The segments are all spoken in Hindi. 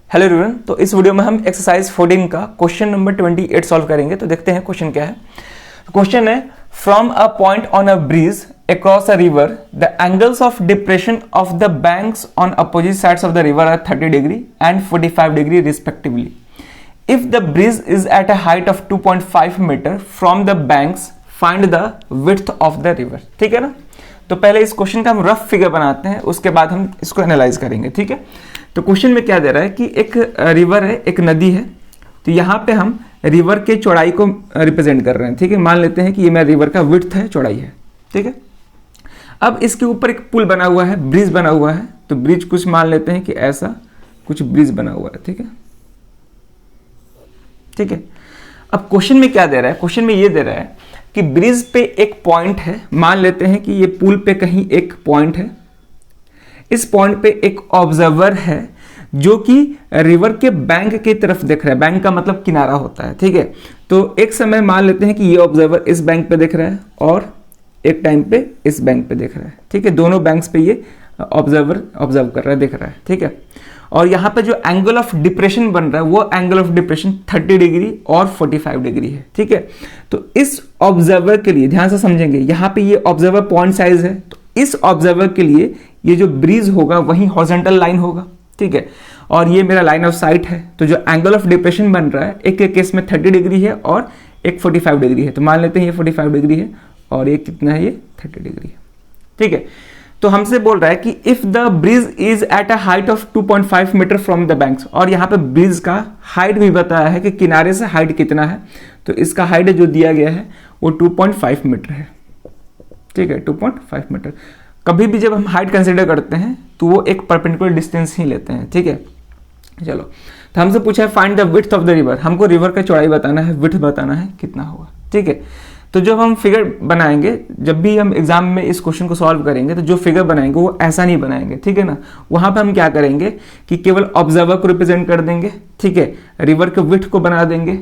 हेलो एवरीवन, तो इस वीडियो में हम एक्सरसाइज 14 का क्वेश्चन नंबर 28 सॉल्व करेंगे। तो देखते हैं क्वेश्चन क्या है। क्वेश्चन है, from a point on a bridge across a river the angles of depression of the banks on opposite sides of the river are 30 degree and 45 degree respectively. If the bridge is at a height of 2.5 metre from the banks find the width of the river. ठीक है ना। तो पहले इस क्वेश्चन का हम रफ फिगर बनाते हैं, उसके बाद हम इसको एनालाइज करेंगे। ठीक है। तो क्वेश्चन में क्या दे रहा है कि एक रिवर है, एक नदी है। तो यहाँ पे हम रिवर के चौड़ाई को रिप्रेजेंट कर रहे हैं। ठीक है। मान लेते हैं कि ये मेरा रिवर का विड्थ है, चौड़ाई है। ठीक है। अब इसके ऊपर एक पुल बना हुआ है, ब्रिज बना हुआ है। तो ब्रिज कुछ मान लेते हैं कि ऐसा कुछ ब्रिज बना हुआ है। ठीक है। ठीक है। अब क्वेश्चन में क्या दे रहा है, क्वेश्चन में ये दे रहा है कि ब्रिज पे एक पॉइंट है। मान लेते हैं कि ये पुल पे कहीं एक पॉइंट है। इस पॉइंट पे एक ऑब्जर्वर है जो कि रिवर के बैंक की तरफ देख रहा है। बैंक का मतलब किनारा होता है। ठीक है। तो एक समय मान लेते हैं कि ये ऑब्जर्वर इस बैंक पे देख रहा है और एक टाइम पे इस बैंक पे देख रहा है। ठीक है। दोनों बैंक्स पे ये ऑब्जर्वर ऑब्जर्व कर रहा है, देख रहा है। ठीक है। और यहाँ पे जो एंगल ऑफ डिप्रेशन बन रहा है वो एंगल ऑफ डिप्रेशन 30 डिग्री और 45 डिग्री है। ठीक है। तो इस ऑब्जर्वर के लिए ध्यान से समझेंगे, यहाँ पे ये ऑब्जर्वर पॉइंट साइज है। तो इस ऑब्जर्वर के लिए ये जो ब्रिज होगा वही हॉरिजॉन्टल लाइन होगा। ठीक है। और ये मेरा लाइन ऑफ साइट है। तो जो एंगल ऑफ डिप्रेशन बन रहा है, एक के केस में 30 डिग्री है और एक 45 डिग्री है। तो मान लेते हैं ये 45 डिग्री है और ये कितना है, ये 30 डिग्री है। ठीक है। तो हमसे बोल रहा है कि if the bridge is at a height of 2.5 metre from the banks, और यहाँ पे ब्रिज का हाइट भी बताया है कि किनारे से हाइट कितना है। तो इसका हाइट जो दिया गया है वो 2.5 मीटर है। ठीक है, 2.5 मीटर। कभी भी जब हम हाइट कंसिडर करते हैं तो वो एक परपेंडिकुलर डिस्टेंस ही लेते हैं। ठीक है। चलो, तो हमसे पूछा है find the width of the river. हमको रिवर का चौड़ाई बताना है, विड्थ बताना है कितना होगा। ठीक है। तो जब हम फिगर बनाएंगे, जब भी हम एग्जाम में इस क्वेश्चन को सॉल्व करेंगे तो जो फिगर बनाएंगे वो ऐसा नहीं बनाएंगे। ठीक है ना। वहां पे हम क्या करेंगे कि केवल ऑब्जर्वर को रिप्रेजेंट कर देंगे। ठीक है। रिवर के विड्थ को बना देंगे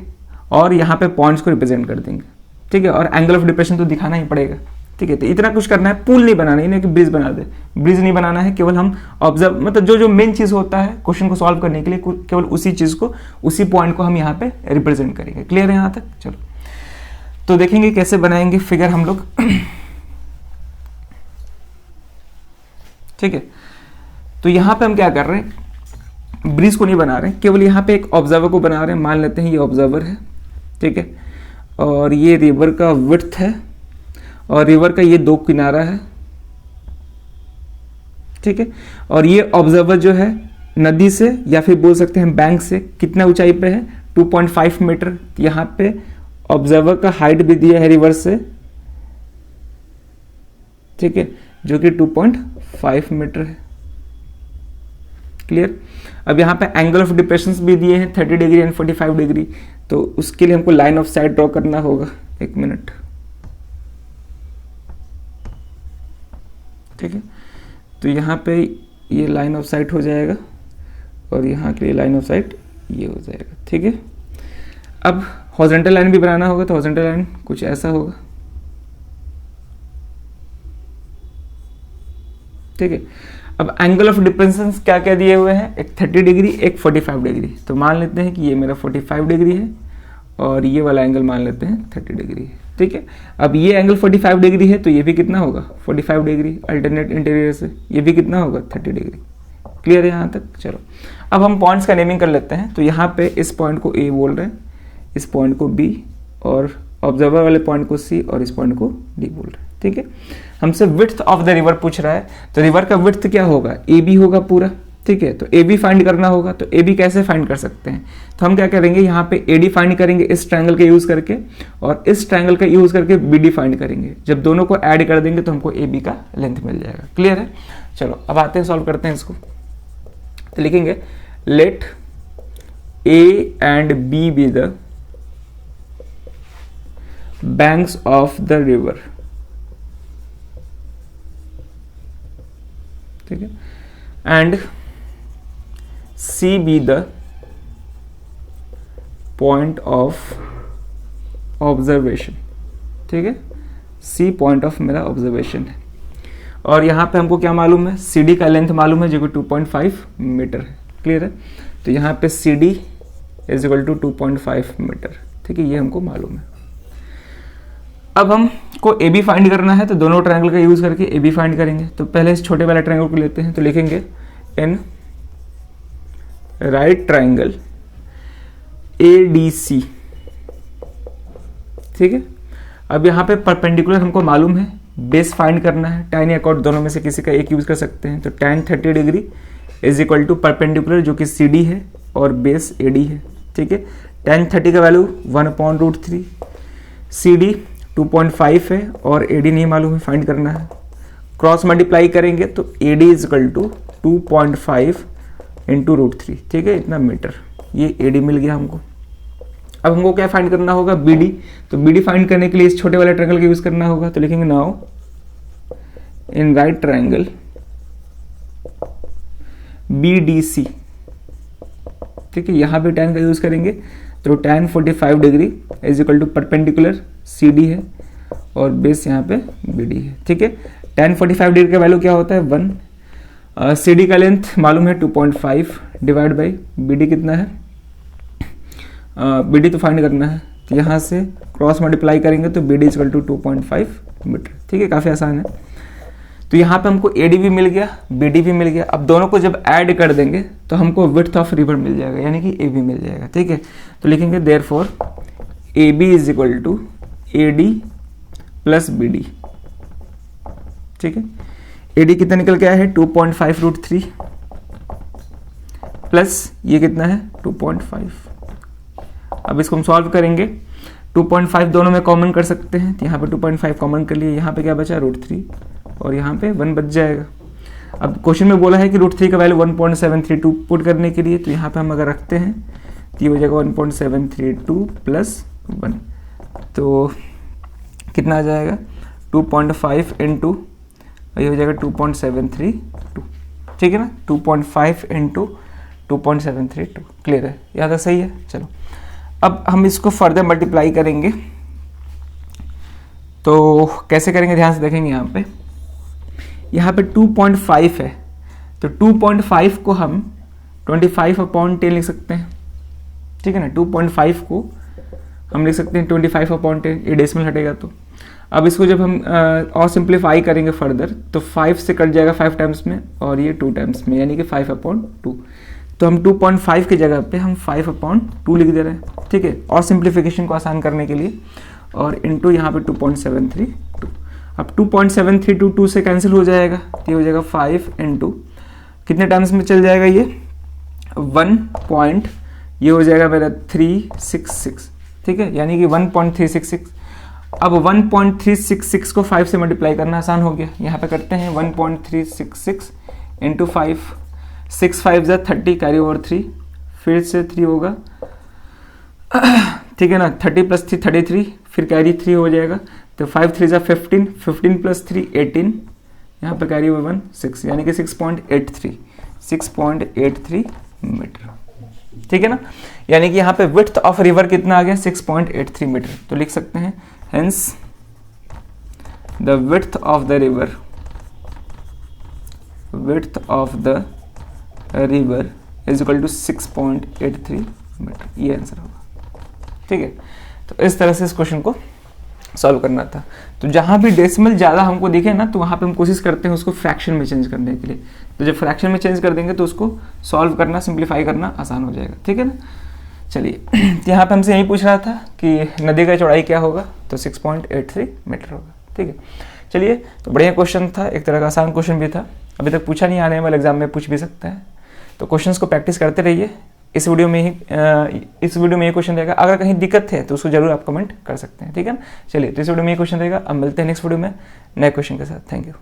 और यहाँ पे पॉइंट्स को रिप्रेजेंट कर देंगे। ठीक है। और एंगल ऑफ डिप्रेशन तो दिखाना ही पड़ेगा। ठीक है। तो इतना कुछ करना है, पुल नहीं बनाना, नहीं कि ब्रिज बना दे। ब्रिज नहीं बनाना है, केवल हम ऑब्जर्व, मतलब जो जो मेन चीज होता है क्वेश्चन को सॉल्व करने के लिए, केवल उसी चीज को, उसी पॉइंट को हम यहाँ पे रिप्रेजेंट करेंगे। क्लियर है यहाँ तक। चलो, तो देखेंगे कैसे बनाएंगे फिगर हम लोग। ठीक है। तो यहाँ पे हम क्या कर रहे हैं, ब्रिज को नहीं बना रहे हैं, केवल यहाँ पे एक ऑब्जर्वर को बना रहे हैं। मान लेते हैं ये ऑब्जर्वर है। ठीक है। और ये रिवर का विड्थ है और रिवर का ये दो किनारा है। ठीक है। और ये ऑब्जर्वर जो है नदी से या फिर बोल सकते हैं बैंक से कितना ऊंचाई पे है, 2.5 मीटर। यहाँ पे ऑब्जर्वर का हाइट भी दिया है रिवर से। ठीक है, जो कि 2.5 मीटर है। क्लियर। अब यहाँ पे एंगल ऑफ डिप्रेशन भी दिए हैं 30 डिग्री एंड 45 डिग्री। तो उसके लिए हमको लाइन ऑफ साइट ड्रॉ करना होगा। एक मिनट। ठीक है। तो यहाँ पे ये लाइन ऑफ साइट हो जाएगा और यहाँ के लिए लाइन ऑफ साइट ये हो जाएगा। ठीक है। अब हॉरिजॉन्टल लाइन भी बनाना होगा। तो हॉरिजॉन्टल लाइन कुछ ऐसा होगा। ठीक है। अब एंगल ऑफ डिप्रेशन क्या क्या दिए हुए हैं, एक 30 डिग्री, एक 45 डिग्री। तो मान लेते हैं कि ये मेरा 45 डिग्री है और ये वाला एंगल मान लेते हैं 30 डिग्री है। ठीक है। अब ये एंगल 45 डिग्री है तो ये भी कितना होगा, 45 डिग्री अल्टरनेट इंटीरियर से। ये भी कितना होगा, 30 डिग्री। क्लियर है यहाँ तक। चलो, अब हम पॉइंट्स का नेमिंग कर लेते हैं। तो यहाँ पे इस पॉइंट को ए बोल रहे हैं, इस पॉइंट को बी, और ऑब्जर्वर वाले पॉइंट को सी, और इस पॉइंट को डी बोल रहे हैं। ठीक है। हमसे विड्थ ऑफ द रिवर पूछ रहा है। तो रिवर का विड्थ क्या होगा, ए बी होगा पूरा। ठीक है। तो ए बी फाइंड करना होगा। तो ए बी कैसे फाइंड कर सकते हैं, तो हम क्या करेंगे, यहाँ पे ए डी फाइंड करेंगे इस ट्रायंगल का यूज करके, और इस ट्रायंगल का यूज करके बी डी फाइंड करेंगे। जब दोनों को ऐड कर देंगे तो हमको ए बी का लेंथ मिल जाएगा। क्लियर है। चलो, अब आते हैं, सॉल्व करते हैं इसको। तो लिखेंगे let A and B be the banks of the river. ठीक है। And C be the point of observation. ठीक है। सी पॉइंट ऑफ मेरा ऑब्जर्वेशन है। और यहां पे हमको क्या मालूम है, सी डी का लेंथ मालूम है जो कि 2.5 मीटर है। क्लियर है। तो यहाँ पे C D is equal to 2.5 metre, ठीक है, ये हमको मालूम है। अब हमको ए बी फाइंड करना है, तो दोनों ट्रायंगल का यूज करके ए बी फाइंड करेंगे। तो पहले इस छोटे वाले ट्रायंगल को लेते हैं, तो लिखेंगे in right triangle A D C, ठीक है। अब यहाँ पे परपेंडिकुलर हमको मालूम है, बेस फाइंड करना है, tan या cot दोनों में से किसी का एक यूज कर सकते हैं। तो tan 30 degree is equal to perpendicular जो कि सी डी है और बेस ए डी है, ठीक है। tan 30 का वैल्यू 1/√3, सी डी 2.5 है और ए डी नहीं मालूम है, फाइंड करना है। क्रॉस मल्टीप्लाई करेंगे तो A D is equal to 2.5 into √3, ठीक है, इतना मीटर, ये ए डी मिल गया हमको। अब हमको क्या फाइंड करना होगा, बी डी। तो बी डी फाइंड करने के लिए इस छोटे वाले ट्रायंगल का यूज करना होगा। तो लिखेंगे now in right triangle B D C, ठीक है, यहां पे tan का यूज करेंगे। तो tan 45 degree is equal to perpendicular C D है और बेस यहाँ पे बी डी है, ठीक है। tan 45 डिग्री का वैल्यू क्या होता है 1, सी डी का लेंथ मालूम है 2.5 डिवाइड बाई बी डी कितना है, बी डी तो फाइंड करना है। तो यहाँ से क्रॉस मल्टीप्लाई करेंगे तो B D equal to 2.5 metre, ठीक है, काफ़ी आसान है। तो यहाँ पे हमको ए डी भी मिल गया, बी डी भी मिल गया। अब दोनों को जब ऐड कर देंगे तो हमको विड्थ ऑफ रिवर मिल जाएगा, यानी कि ए बी मिल जाएगा, ठीक है। तो लिखेंगे therefore A B is equal to A D plus B D, ठीक है। ए डी कितना निकल के आया है 2.5√3 प्लस ये कितना है 2.5। अब इसको हम सॉल्व करेंगे, 2.5 दोनों में कॉमन कर सकते हैं। तो यहाँ पे 2.5 कॉमन कर लिए, यहाँ पे क्या बचा √3 और यहाँ पे 1 बच जाएगा। अब क्वेश्चन में बोला है कि √3 का वैल्यू 1.732 पुट करने के लिए, तो यहाँ पे हम अगर रखते हैं तो ये हो जाएगा 1.732 प्लस 1, तो कितना आ जाएगा 2.5 इंटू ये हो जाएगा 2.732, ठीक है ना, 2.5 इंटू 2.732, क्लियर है, यहाँ तक सही है। चलो अब हम इसको फर्दर मल्टीप्लाई करेंगे, तो कैसे करेंगे ध्यान से देखेंगे। यहाँ पे 2.5 है, तो 2.5 को हम 25/10 लिख सकते हैं, ठीक है ना। 2.5 को हम लिख सकते हैं 25/10, ये डेसिमल हटेगा तो। अब इसको जब हम और सिंप्लीफाई करेंगे फर्दर तो 5 से कट जाएगा 5 टाइम्स में और ये 2 टाइम्स में, यानी कि 5/2। तो हम 2.5 की जगह पे हम 5/2 लिख दे रहे हैं, ठीक है, और सिंप्लीफिकेशन को आसान करने के लिए, और इनटू यहाँ पे 2.732। अब 2.732 2 से कैंसिल हो जाएगा, तो ये हो जाएगा 5 इंटू कितने टाइम्स में चल जाएगा ये 1. ये हो जाएगा मेरा 366, ठीक है, यानी कि 1.366। अब 1.366 को 5 से मल्टीप्लाई करना आसान हो गया, यहाँ पे करते हैं 1.366 इंटू 5, 6 5 30 कैरी ओवर 3, फिर से 3 होगा, ठीक है ना, 30 प्लस 3 33, फिर कैरी 3 हो जाएगा, तो 5 3 15, 15 प्लस 3 18, यहाँ पर कैरी ओवर 1 6, यानी कि 6.83 मीटर, ठीक है ना। यानी कि यहाँ पे विड्थ ऑफ रिवर कितना आ गया 6.83 मीटर। तो लिख सकते हैं hence the width of the river is equal to 6.83 metre, ये आंसर होगा, ठीक है। तो इस तरह से इस क्वेश्चन को सॉल्व करना था। तो जहां भी डेसिमल ज़्यादा हमको दिखे ना, तो वहां पे हम कोशिश करते हैं उसको फ्रैक्शन में चेंज करने के लिए। तो जब फ्रैक्शन में चेंज कर देंगे तो उसको सॉल्व करना, सिंप्लीफाई करना आसान हो जाएगा, ठीक है ना। चलिए, यहाँ पे हमसे यही पूछ रहा था कि नदी का चौड़ाई क्या होगा, तो 6.83 मीटर होगा, ठीक है। चलिए, तो बढ़िया क्वेश्चन था, एक तरह का आसान क्वेश्चन भी था, अभी तक पूछा नहीं, आने वाले एग्जाम में पूछ भी सकता है। तो क्वेश्चंस को प्रैक्टिस करते रहिए। इस वीडियो में ये क्वेश्चन रहेगा, अगर कहीं दिक्कत है तो उसको जरूर आप कमेंट कर सकते हैं, ठीक है ना। चलिए, तो इस वीडियो में ये क्वेश्चन रहेगा, अब मिलते हैं नेक्स्ट वीडियो में नए क्वेश्चन के साथ। Thank you.